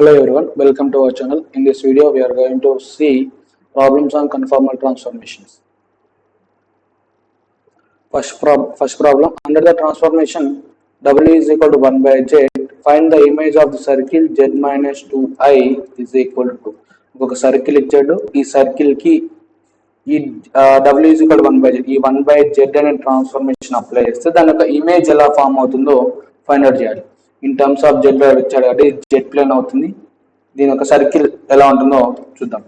Hello everyone, welcome to our channel. In this video, we are going to see problems on conformal transformations. First problem, under the transformation W is equal to 1 by Z, find the image of the circle Z minus 2I is equal to ఒక circle ఇచ్చాడు. ఈ circle కి ఈ W is equal to 1 by Z, ఈ 1 by Z అనే transformation apply చేస్తే దాని యొక్క ఇమేజ్ ఎలా ఫామ్ అవుతుందో ఫైండ్ అవుట్ చేయాలి. ఇన్ టర్మ్స్ ఆఫ్ Z ఇచ్చాడు కాబట్టి Z ప్లేన్ అవుతుంది. దీని యొక్క సర్కిల్ ఎలా ఉంటుందో చూద్దాం.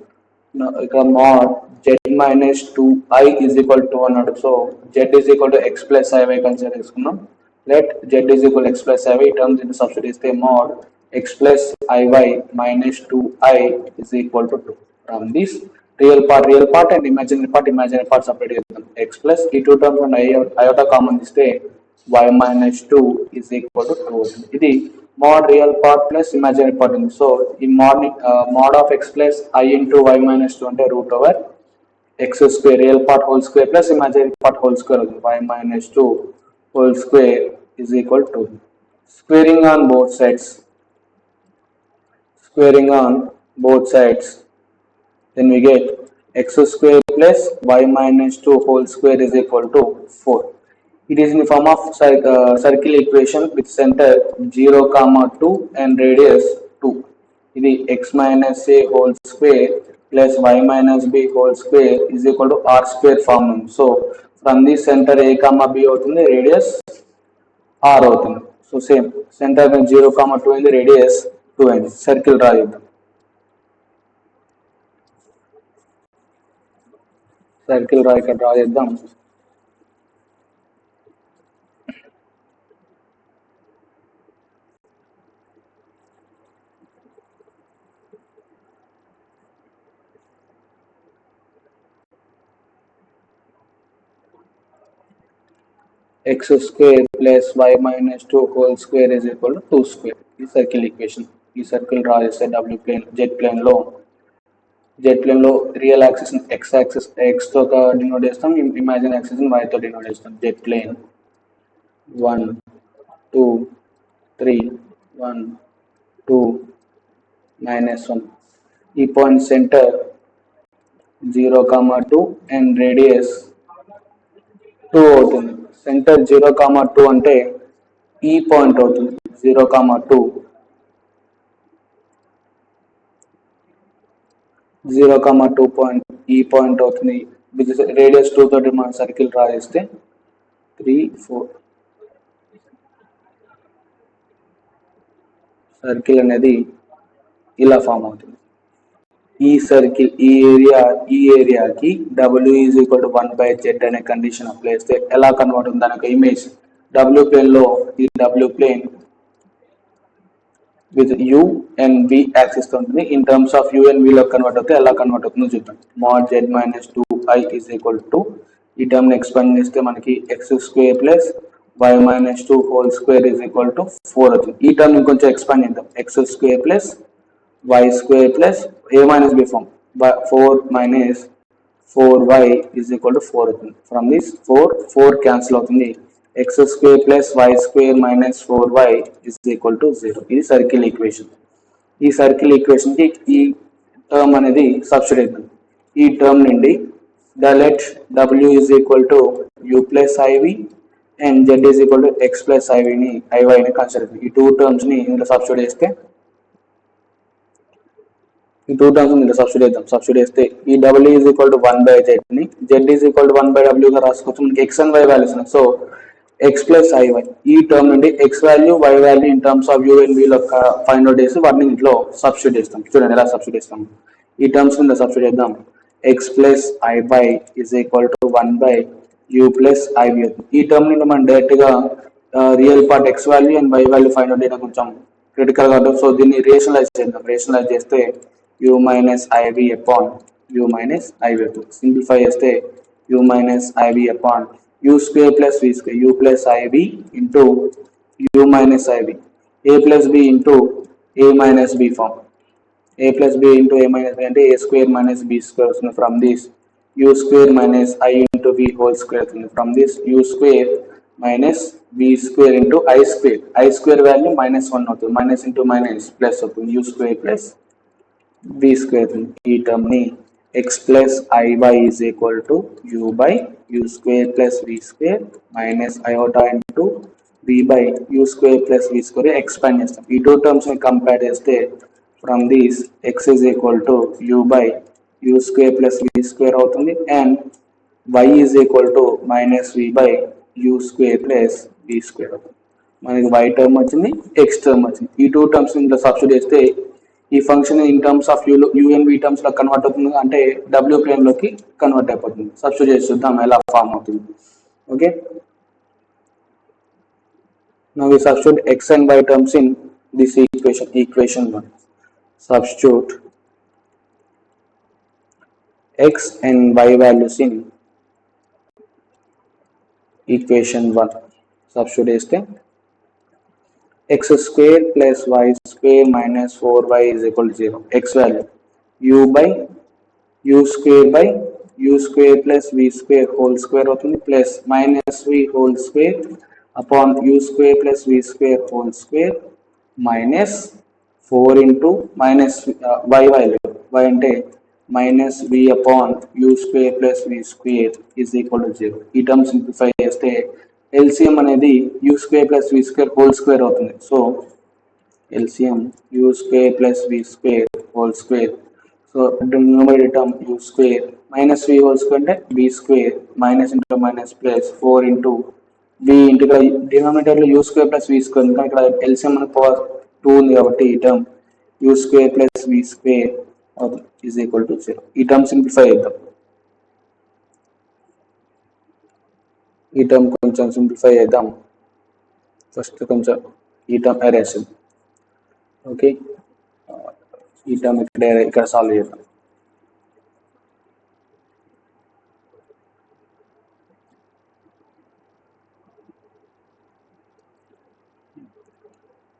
ఇక్కడ mod z minus 2i is equal to అన్నాడు. So z is equal to x plus iy consider చేసుకున్నాం. Let z is equal to x plus iy terms in substitute చేస్తే mod x plus iy minus 2i is equal to 2. From this real part and imaginary part separate చేద్దాం. x plus ఈ two terms and iota common తీస్తే y minus 2 is equal to 2 అవుతుంది. ఇది mod real part plus imaginary part ఉంది. So ఈ mod of x plus I into y minus 2 అంటే root over x square real part whole square plus imaginary part whole square అవుతుంది. y minus 2 whole square is equal to squaring on both sides then we get x square plus y minus 2 whole square is equal to 4. It is in the form of circle equation with center 0, 2 and radius 2. It is x minus a whole square plus y minus b whole square is equal to r square form. So from this center a, b అవుతుంది, radius r అవుతుంది. So same center 0, 2 and radius 2 అయింది. Circle draw చేద్దాం. ఇక్కడ draw చేద్దాం. x square plus y minus 2 whole square is equal to 2 square. ఈ circle equation. ఈ circle draw చేస్తే w plane z plane లో real axis x axis x తో denote చేస్తాం, ఇమాజిన్ యాక్సిస్ y తో డినోట్ చేస్తాం. z plane 1 2 3 1 2 -1. ఈ point centre 0, 2 and radius 2 అవుతుంది. సెంటర్ 0, 2 అంటే ఈ పాయింట్ అవుతుంది. 0, 2 పాయింట్ ఈ పాయింట్ అవుతుంది. రేడియస్ 2 తోటి మనం సర్కిల్ డ్రా చేస్తే 3 4 సర్కిల్ అనేది ఇలా ఫామ్ అవుతుంది. ఈ సర్కిల్ ఈ ఏరియాకి W is equal to 1 by Z అనే కండిషన్ అప్లై చేస్తే ఎలా కన్వర్ట్ ఉంది దాని యొక్క ఇమేజ్. W ప్లేన్ లో ఈ W plane with U and V axis తో ఉంటుంది. In terms of U and V లో కన్వర్ట్ అవుతే ఎలా కన్వర్ట్ అవుతుందో చూద్దాం. mod Z minus 2i is equal to ఈ టర్మ్ ని ఎక్స్పాండ్ చేస్తే మనకి x square plus y minus 2 whole square is equal to 4 అవుతుంది. ఈ టర్మ్ ఇంకొంచెం ఎక్స్పాండ్ చేద్దాం. x square plus y square plus a minus b form 4 minus 4y is equal to 4 అవుతుంది. From this 4 cancel అవుతుంది. x square plus y square minus 4y is equal to 0. ఇది circle equation. ఈ circle equation కి ఈ term అనేది substitute అవుతుంది. ఈ term నుండి let w is equal to u plus iv and z is equal to x plus iy ని consider చేద్దాం. ఈ టూ టర్మ్స్ ని ఇందులో సబ్స్టిట్యూట్ చేస్తే సబ్స్టిట్యూట్ చేస్తే ఈ w is equal to 1 by z ని z is equal to 1 by w గా రాసుకోవచ్చు. మనకి x and y వాల్యూస్ ఉన్నాయి. సో x plus iy ఈ టర్మ్ నుండి x value y value in terms of u and v లో find out చేసి వాటిని ఇంట్లో సబ్స్టిట్యూట్ చేస్తాం. చూడండి ఎలా సబ్స్టిట్యూట్ చేస్తాం. ఈ టర్మ్స్ కింద సబ్స్టిట్యూట్ చేద్దాం. x plus iy is equal to 1 by u plus iv. ఈ టర్మ్ నుండి మనం డైరెక్ట్ గా real part x value and y value find out చేయడం కొంచెం క్రిటికల్ గా ఉంటుంది. సో దీన్ని రేషనలైజ్ చేద్దాం. రేషనలైజ్ చేస్తే u minus iv upon u minus iv. Simplify చేస్తే u minus iv upon u square plus v square u plus iv into u minus iv a plus b into a minus b form a plus b into a minus b అంటే a square minus b square వస్తుంది. From this u square minus I into v whole square వస్తుంది. From this u square minus b square into I square. I square value minus 1 అవుతుంది. Minus into minus plus అవుతుంది. U square plus b square. ఈ term ని x plus iy is equal to u by u square plus v square minus iota into v by u square plus v square expand చేస్తాం. ఈ two terms ని compare చేస్తే from this x is equal to u by u square plus v square అవుతుంది and y is equal to minus v by u square plus v square. మనకి y term వచ్చింది, x term వచ్చింది. ఈ two terms ఇంట్లో substitute చేస్తే ఈ function in terms of you and v terms లో convert అవుతుంది, అంటే w ప్లేన్ లోకి కన్వర్ట్ అయిపోతుంది. సబ్స్టిట్యూట్ చేసి చూద్దాం ఎలా ఫామ్ అవుతుంది. Okay, now we substitute x and y terms in this equation 1. Substitute x and y values in equation 1. Substitute చేస్తే x square plus y square minus 4y is equal to 0. X value u by u square plus v square whole square అవుతుంది plus minus v whole square upon u square plus v square whole square minus 4 into minus y value y అంటే minus v upon u square plus v square is equal to 0. ఈ term simplify చేస్తే LCM అనేది u square plus v square whole square అవుతుంది. So LCM u square plus v square whole square. So numerator term u square minus v whole square అంటే v square minus into minus plus 4 into v into ఇక్కడ denominator లో u square plus v square ఎందుకంటే ఇక్కడ LCM మనకు power 2 ఉంది కాబట్టి ఈ term u square plus v square is equal to 0. ఈ టర్మ్ సింప్లిఫై చేద్దాం. ఈ టర్మ్ కొంచెం సింప్లిఫై చేద్దాం. ఫస్ట్ కొంచెం ఈ టర్మ్ ఎరేస్. ఓకే, ఈ టర్మ్ ఇక్కడ సాల్వ్ చేద్దాం.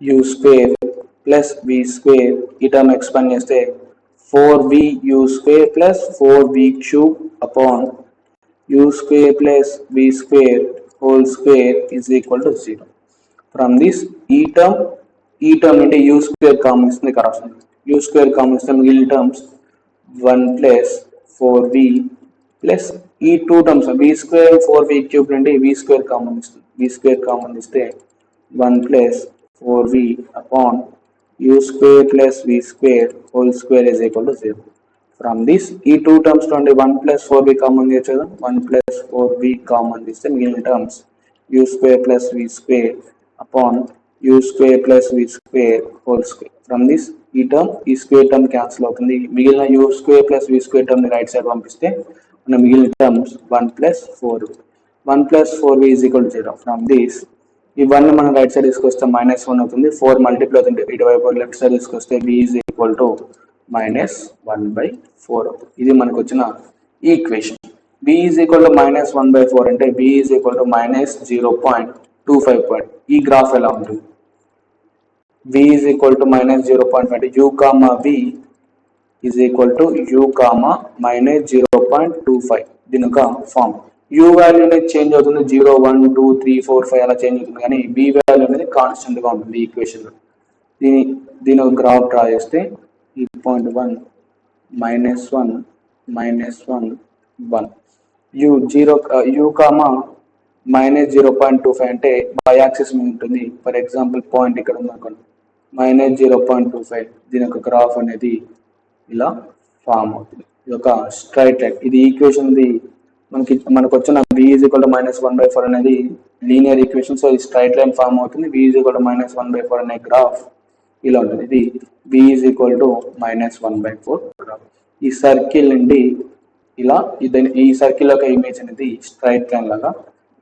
u square plus v square ఈ టర్మ్ ఎక్స్పాండ్ చేస్తే 4v u square plus 4v cube upon u square plus v square whole square is equal to 0. From this ఈ term అంటే u square common ఇస్తుంది ఇక్కడ వస్తుంది. u square common ఇస్తే మిగిలిన terms 1 plus 4v plus ఈ two terms v square 4v cube నుండి v square common ఇస్తుంది. v square కామన్ ఇస్తే 1 plus 4v upon u square plus v square whole square is equal to 0. From this ఈ two terms నుండి 1 plus 4v common తీయచ్చు. 1 plus 4v common తీస్తే మిగిలిన terms u square plus v square upon u square plus v square whole square. From this ఈ square term cancel అవుతుంది. మిగిలిన u square plus v square term ని right side పంపిస్తే మన మిగిలిన terms 1 plus 4v. 1 plus 4v is equal to 0. From this ఈ 1 మనం right side తీసుకొస్తే -1 అవుతుంది. 4 మల్టిప్లై అవుతుంది. ఇటువైపు లెఫ్ట్ సైడ్ తీసుకొస్తే v is equal to -1/4 అవుతుంది. ఇది మనకు వచ్చిన equation. v is equal to -1/4 అంటే v is equal to -0.25. ఈ గ్రాఫ్ ఎలా ఉంటుంది? v is equal to -0.5 అంటే u, v is equal to u, -0.25. దీని ఒక ఫార్మ్. u వాల్యూ అనేది చేంజ్ అవుతుంది. 0, 1, 2, 3, 4, 5 అలా చేంజ్ అవుతుంది, కానీ v వాల్యూ అనేది కాన్స్టెంట్ గా ఉంటుంది ఈ ఈక్వేషన్ లో. దీని ఒక గ్రాఫ్ డ్రా చేస్తే ఈ పాయింట్ 1, -1, -1, 1 u -0.25 అంటే y యాక్సిస్ మీద ఉంటుంది. ఫర్ ఎగ్జాంపుల్ పాయింట్ ఇక్కడ ఉంది అనుకోండి, -0.25. దీని యొక్క గ్రాఫ్ అనేది ఇలా ఫామ్ అవుతుంది. ఇది ఒక స్ట్రైట్ లైన్. ఇది ఈక్వేషన్ మనకు వచ్చిన v is equal to -1/4 అనేది లీనియర్ ఈక్వేషన్. సో ఈ స్ట్రైట్ లైన్ ఫామ్ అవుతుంది. v is equal to -1/4 అనే గ్రాఫ్ ఇలా ఉంటుంది. ఇది v is equal to -1/4 graph. ఈ సర్కిల్ నుండి ఇలా ఈ సర్కిల్ యొక్క ఇమేజ్ అనేది స్ట్రైట్ లైన్ లాగా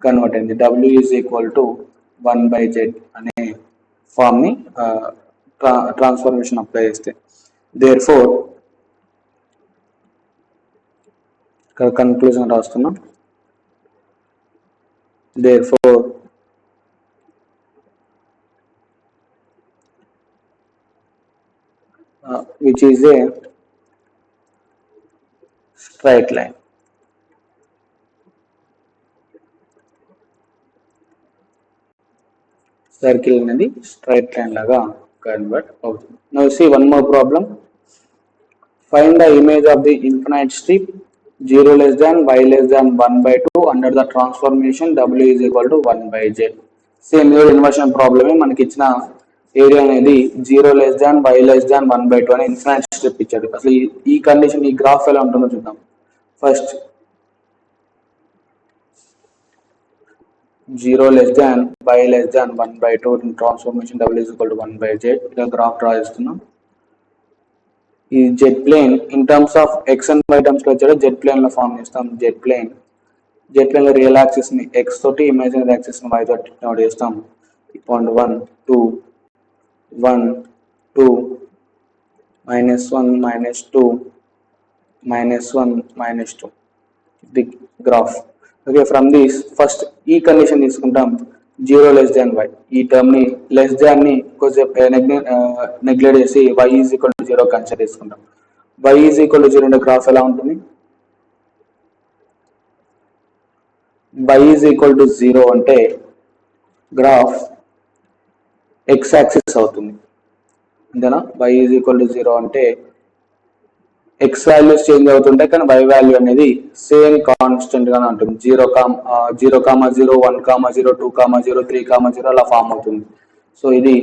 కన్వర్ట్ అయింది. w is equal to 1/z అనే ఫామ్ ని ట్రాన్స్ఫర్మేషన్ అప్లై చేస్తే, దేర్ఫోర్ ఇక్కడ కన్క్లూజన్ రాస్తున్నాం. Therefore which is a straight line. Circle అనేది స్ట్రైట్ లైన్ లాగా కన్వర్ట్ అవుతుంది. Now see one more problem. Find the image of the infinite strip 0 less than y less than 1/2 under the transformation w is equal to 1/z. Same ఇదే inversion ప్రాబ్లమే. మనకి ఇచ్చిన area అనేది 0 less than y less than 1/2 అని infinite strip ఇచ్చాడు. అసలు ఈ condition, ఈ గ్రాఫ్ ఎలా ఉంటుందో చూద్దాం. First 0 less than y less than 1/2 transformation w is equal to 1/z. ఇలా గ్రాఫ్ డ్రా చేస్తున్నాం. ఈ z plane in terms of x and y terms లో వచ్చాడు. జెడ్ ప్లేన్ లో ఫార్మ్ చేస్తాం. జెడ్ ప్లేన్ లో రియల్ యాక్సిస్ ని ఎక్స్ తోటి, ఇమాజినరీ యాక్సిస్ ని వై తోటి నోట్ చేస్తాం. Point 1 2 1 2 -1 -2 -1 -2 the graph. Okay, from this first ఈ కండిషన్ తీసుకుంటాం. 0 less than y, ఈ టర్మ్ ని లెస్ దాన్ ని కొంచెం నెగ్లెక్ట్ చేసి y is equal to 0 consider చేసుకుంటాం. y ఈజ్ ఈక్వల్ టు 0 అంటే గ్రాఫ్ ఎలా ఉంటుంది? y ఈజ్ ఈక్వల్ టు 0 అంటే గ్రాఫ్ x యాక్సిస్ అవుతుంది, అంతేనా? y ఈజ్ ఈక్వల్ టు 0 అంటే ఎక్స్ వాల్యూస్ చేంజ్ అవుతుంటాయి కానీ y వాల్యూ అనేది సేమ్ కాన్స్టెంట్ గానే ఉంటుంది. 0, 0, 1, 0, 2, 0, 3, 0 అలా ఫామ్ అవుతుంది. సో ఇది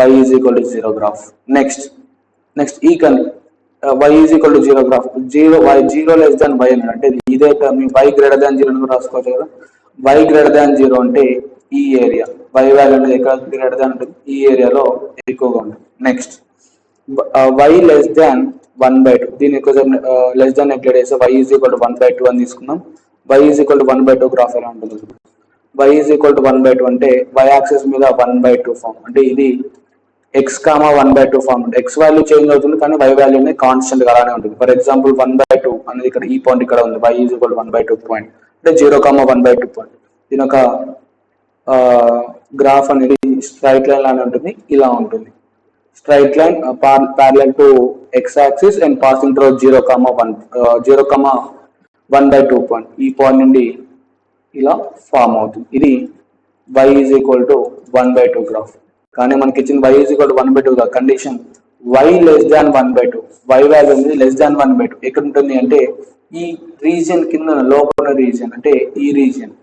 y is equal to 0 graph. Next ఈ y is equal to 0 graph. 0 less than y అని అంటే ఇదే టర్మ్ y గ్రేటర్ దాన్ 0 అని రాసుకోవచ్చు కదా. y గ్రేటర్ దాన్ 0 అంటే ఈ ఏరియా, y వాల్యూ అనేది ఎక్కడ గ్రేటర్ దాన్ ఉంటుంది? ఈ ఏరియాలో ఎక్కువగా ఉంటుంది. నెక్స్ట్ y లెస్ దాన్ 1/2, దీన్ని కొంచెం లెస్ దాన్ నెగ్లెక్ట్ చేస్తే y ఈజ్ ఈక్వల్ టు 1/2 అని తీసుకున్నాం. y is equal to 1/2 graph ఎలా ఉంటుంది? y ఈజ్ ఈక్వల్ టు 1/2 అంటే y యాక్సిస్ మీద 1/2 ఫామ్, అంటే ఇది x, 1/2 form. x value change అవుతుంది కానీ y వాల్యూ అనేది కాన్స్టెంట్ అలానే ఉంటుంది. ఫర్ ఎగ్జాంపుల్ 1/2 అనేది ఇక్కడ ఈ పాయింట్ ఇక్కడ ఉంది, y is equal to 1/2 point అంటే 0, 1/2 పాయింట్. దీని ఒక గ్రాఫ్ అనేది స్ట్రైట్ లైన్ లానే ఉంటుంది, ఇలా ఉంటుంది. Straight line parallel to x axis and passing through 0, 1/2 point. ఈ పాయింట్ నుండి ఇలా ఫామ్ అవుతుంది. ఇది y is equal to 1/2 graph. కానీ మనకి ఇచ్చిన y ఈజ్ ఈక్వల్ టు 1/2 గా condition y less than 1/2, y value అనేది లెస్ దాన్ 1/2 ఎక్కడ ఉంటుంది అంటే ఈ రీజియన్ కింద లోపల రీజియన్, అంటే ఈ రీజియన్,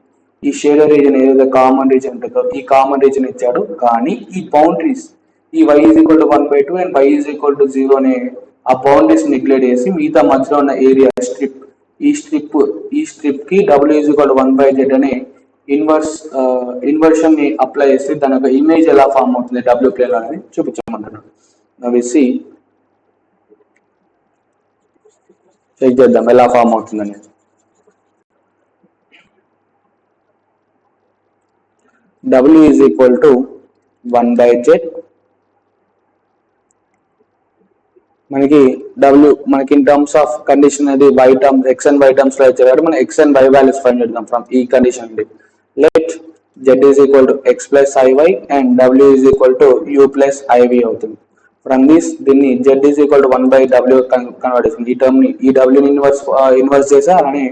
ఈ షేడర్ రీజియన్ ఏదైతే కామన్ రీజియన్ ఉంటుందో ఈ కామన్ రీజియన్ ఇచ్చాడు. కానీ ఈ బౌండరీస్, ఈ y is equal to 1/2 and y is equal to 0 అనే ఆ బౌండరీస్ నెగ్లెక్ట్ చేసి మిగతా మధ్యలో ఉన్న ఏరియా స్ట్రిప్, ఈ స్ట్రిప్ కి w is equal to 1/z అనే ఇన్వర్షన్ ని అప్లై చేసి దాని యొక్క ఇమేజ్ ఎలా ఫామ్ అవుతుంది w ప్లేన్ అనేది చూపించమంటున్నాడు. నవ్వేసి చెక్ చేద్దాం ఎలా ఫామ్ అవుతుంది అనేది. w is equal to 1/z, మనకి మనకి ఇన్ టర్మ్స్ ఆఫ్ కండిషన్ అది y terms, x and y terms లో వచ్చేవాడు. మనం x and y values find చేద్దాం ఫ్రమ్ ఈ కండిషన్ నుండి. Let z is equal to x plus iy and w is equal to u plus iv అవుతుంది. From this దీన్ని z is equal to 1/w convert చేస్తుంది. ఈ term ని, ఈ w ని ఇన్వర్స్ చేసా, అలానే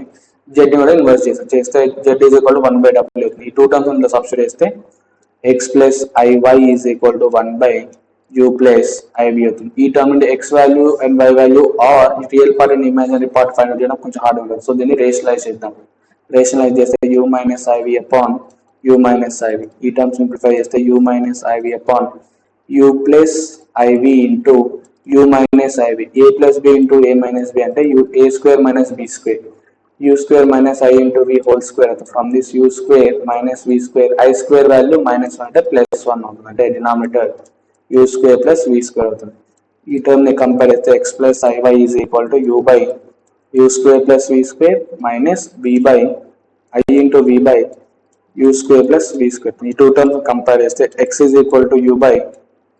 z ని కూడా ఇన్వర్స్ చేస్తే z is equal to 1/w అవుతుంది. ఈ టూ టర్మ్స్ ఇందులో సబ్స్టిట్యూట్ చేస్తే x plus iy is equal to 1/u plus iv అవుతుంది. ఈ టర్మ్ నుండి x value and y value are real part and imaginary part find out చేయడం కొంచెం hard ఉంటుంది. సో దీన్ని రేషనలైజ్ చేద్దాం. రేషనలైజ్ చేస్తే u minus iv upon u minus iv, ఈ టర్మ్ సింప్లిఫై చేస్తే u minus iv upon u plus iv into u minus iv, a plus b into a minus b అంటే a square minus b square, u square minus i into v whole square అవుతుంది. From this u square minus v square, i square value -1 అంటే +1 అవుతుంది, అంటే denominator u square plus v square అవుతుంది. ఈ term ని compare చేస్తే x plus iy is equal to u square plus v square minus b by i into v by u square plus v square. ఈ two terms compare చేస్తే x is equal to u by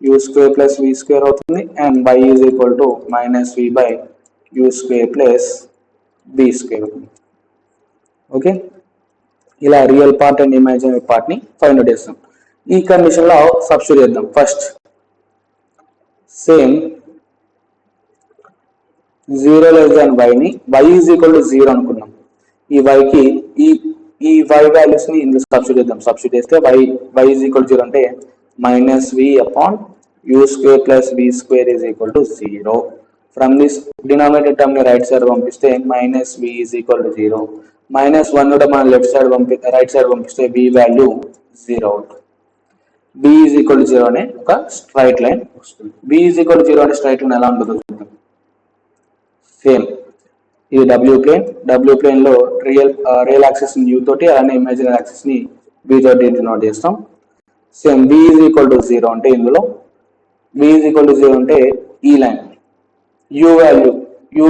u square plus v square అవుతుంది and y is equal to minus v by u square plus b square అవుతుంది. Okay, ఇలా real part and imaginary part ని find out చేస్తాం. ఈ condition లో substitute చేద్దాం. First same 0 less than y ని y is equal to 0 అనుకున్నాం. ఈ y కి ఈ y వాల్యూస్ ని ఇందులో సబ్స్టిట్యూట్ చేద్దాం. సబ్స్టిట్యూట్ చేస్తే y ఈజ్ ఈక్వల్ 0 అంటే minus v upon u square plus v square is equal to 0. From this denominator term ని రైట్ సైడ్ పంపిస్తే minus v is equal to 0. Minus 1 కూడా మనం రైట్ సైడ్ పంపిస్తే v వాల్యూ 0 అవుతుంది. b is equal to 0 అనే ఒక straight line వస్తుంది. b is equal to 0 అనే స్ట్రైట్ లైన్ ఎలా ఉంటుందో చూద్దాం. సేమ్ ఇది డబ్ల్యూ ప్లేన్ లో రియల్ యాక్సిస్ ని u తోటి అలానే ఇమాజినరీ యాక్సిస్ ని b తోటి డినోట్ చేస్తాం. Same b is equal to 0 అంటే ఇందులో b ఈజ్ ఈక్వల్ టు 0 అంటే ఈ లైన్ u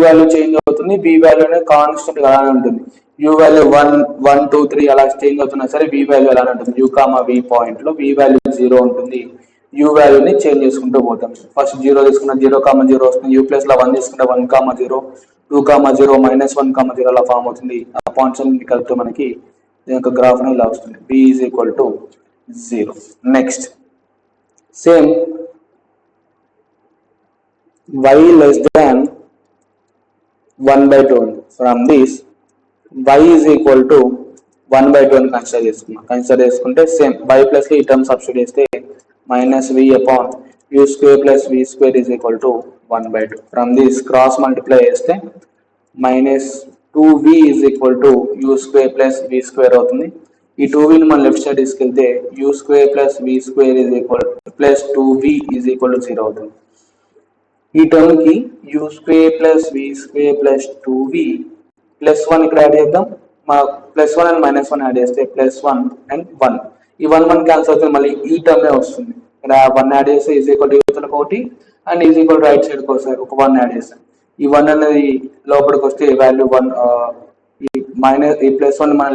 వాల్యూ చేంజ్ అవుతుంది, b వాల్యూ అనేది కాన్స్టెంట్ అలానే ఉంటుంది. u వాల్యూ 1 1 2 3 అలా చేంజ్ అవుతున్నా సరే v వాల్యూ అలానే ఉంటుంది. u v పాయింట్ లో v వాల్యూ 0 ఉంటుంది. u వాల్యూని చేంజ్ చేసుకుంటూ పోతాం. ఫస్ట్ 0 తీసుకున్న 0, 0 వస్తుంది. u ప్లస్ లో 1 తీసుకుంటే 1, 0, 2, 0, మైనస్ 1, 0 అలా ఫామ్ అవుతుంది. ఆ పాయింట్స్ అన్ని కలిపితే మనకి దీని యొక్క గ్రాఫ్ అనేది ఇలా వస్తుంది. b is equal to 0. Next same y less than 1/2. From this y is equal to 1/2 అని కన్సిడర్ చేసుకుంటే సేమ్ y ప్లస్ ఈ టర్మ్ సబ్స్టిట్యూట్ చేస్తే minus v upon u square plus v square is equal to 1/2. From this cross multiply చేస్తే minus 2v is equal to u square plus v square అవుతుంది. ఈ 2v ని మనం left side తీసుకెళ్తే u square plus v square is equal plus 2v is equal to 0 అవుతుంది. ఈ term కి u square plus v square plus 2v plus 1 ఇక్కడ add చేద్దాం. ప్లస్ 1 అండ్ మైనస్ 1 యాడ్ చేస్తే ప్లస్ 1 అండ్ 1. ఈ 1 క్యాన్సిల్ అవుతుంది, మళ్ళీ ఈ టర్మ్ వస్తుంది. ఇక్కడ 1 యాడ్ చేస్తే ఈజ్ ఈక్వల్ టు యువతలకు ఒకటి and is equal right side కి వస్తుంది ఒక 1 యాడ్ చేస్తాం. ఈ 1 అనేది లోపలికి వస్తే వాల్యూ 1, ఈ ప్లస్ 1 మనం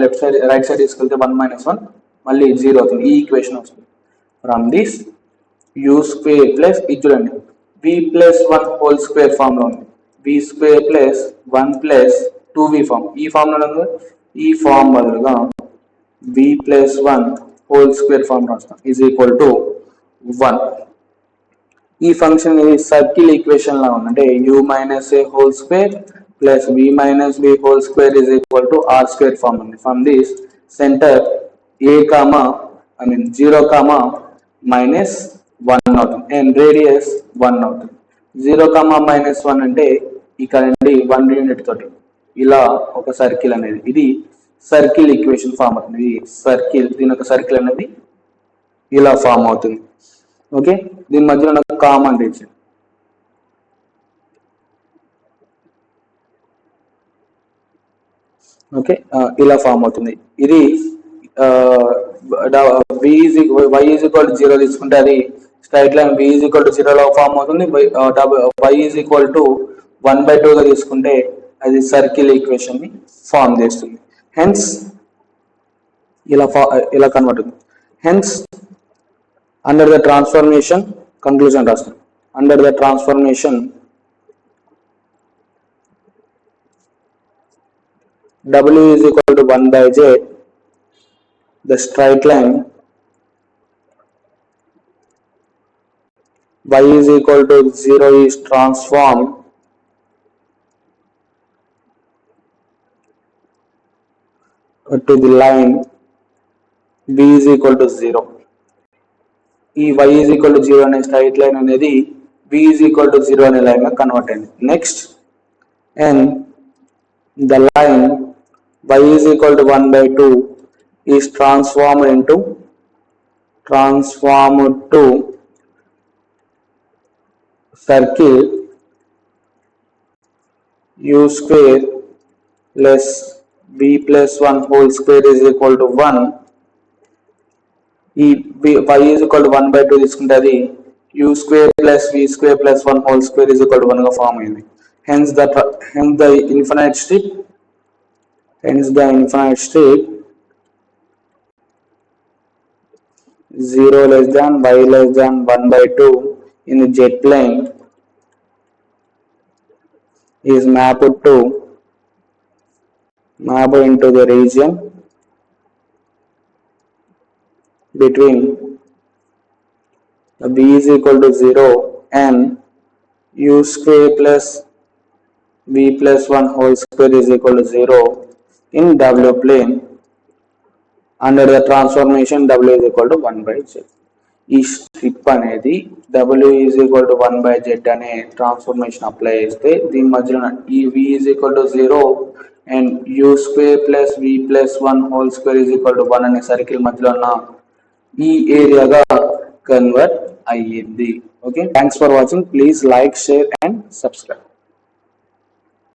రైట్ సైడ్ తీసుకెళ్తే 1 మైనస్ 1 మళ్ళీ 0 అవుతుంది. ఈ ఈక్వేషన్ వస్తుంది. From this u square plus ఇది చూడండి v plus 1 whole square form లో ఉంది. v square plus 1 plus 2v form ఈ ఫామ్ లో ఉంది. ఈ ఫామ్ బదులుగా v plus 1 whole square form రాస్తాం ఈజ్ ఈక్వల్ టు 1. ఈ ఫంక్షన్ సర్కిల్ ఈక్వేషన్ లా ఉంది. అంటే u minus a whole square plus v minus b whole square is equal to r square form ఉంది. From this centre a 0, minus 1 అవుతుంది and radius 1 అవుతుంది. 0, -1 అంటే ఇక్కడ నుండి 1 యూనిట్ తోటి ఇలా ఒక సర్కిల్ అనేది ఇది సర్కిల్ ఈక్వేషన్ ఫామ్ అవుతుంది. దీని ఒక సర్కిల్ అనేది ఇలా ఫామ్ అవుతుంది. ఓకే, దీని మధ్యలో నాకు కామన్ రీజన్ ఓకే ఇలా ఫామ్ అవుతుంది. ఇది y ఈజ్ ఈక్వల్ టు 0 తీసుకుంటే అది straight line v is equal to 0 లో ఫామ్ అవుతుంది. y ఈజ్ ఈక్వల్ టు 1/2 గా తీసుకుంటే అది సర్కిల్ ఈక్వేషన్ ని ఫామ్ చేస్తుంది. హెన్స్ ఇలా కన్వర్ట్ అవుతుంది. Hence under the transformation conclusion రాస్తాం. Under the transformation w is equal to 1/z, the straight line y is equal to 0 is transformed to the line v is equal to 0. ఈ y is equal to 0 అనే straight line అనేది v is equal to 0 అనే line గా convert అయింది. Next and the line y is equal to 1/2 is transformed to circle u square plus v plus 1 whole square is equal to 1. ఈ y is equal to 1/2 తీసుకుంటే అది u square plus v square plus 1 whole square is equal to 1 గా form అయింది. hence the infinite strip 0 less than y less than 1/2 in the jet plane is mapped into the region between v is equal to 0 and u square plus v plus 1 whole square is equal to 0 in W plane under the transformation W is equal to 1 by Z. ఈ strip అనేది W is equal to 1 by Z అనే transformation apply చేస్తే దీని మధ్యలో ఈ V is equal to 0 and U square plus V plus 1 whole square is equal to 1 అనే circle మధ్యలో ఉన్న ఈ ఏరియాగా కన్వర్ట్ అయ్యింది. Okay, thanks for watching. Please like, share and subscribe.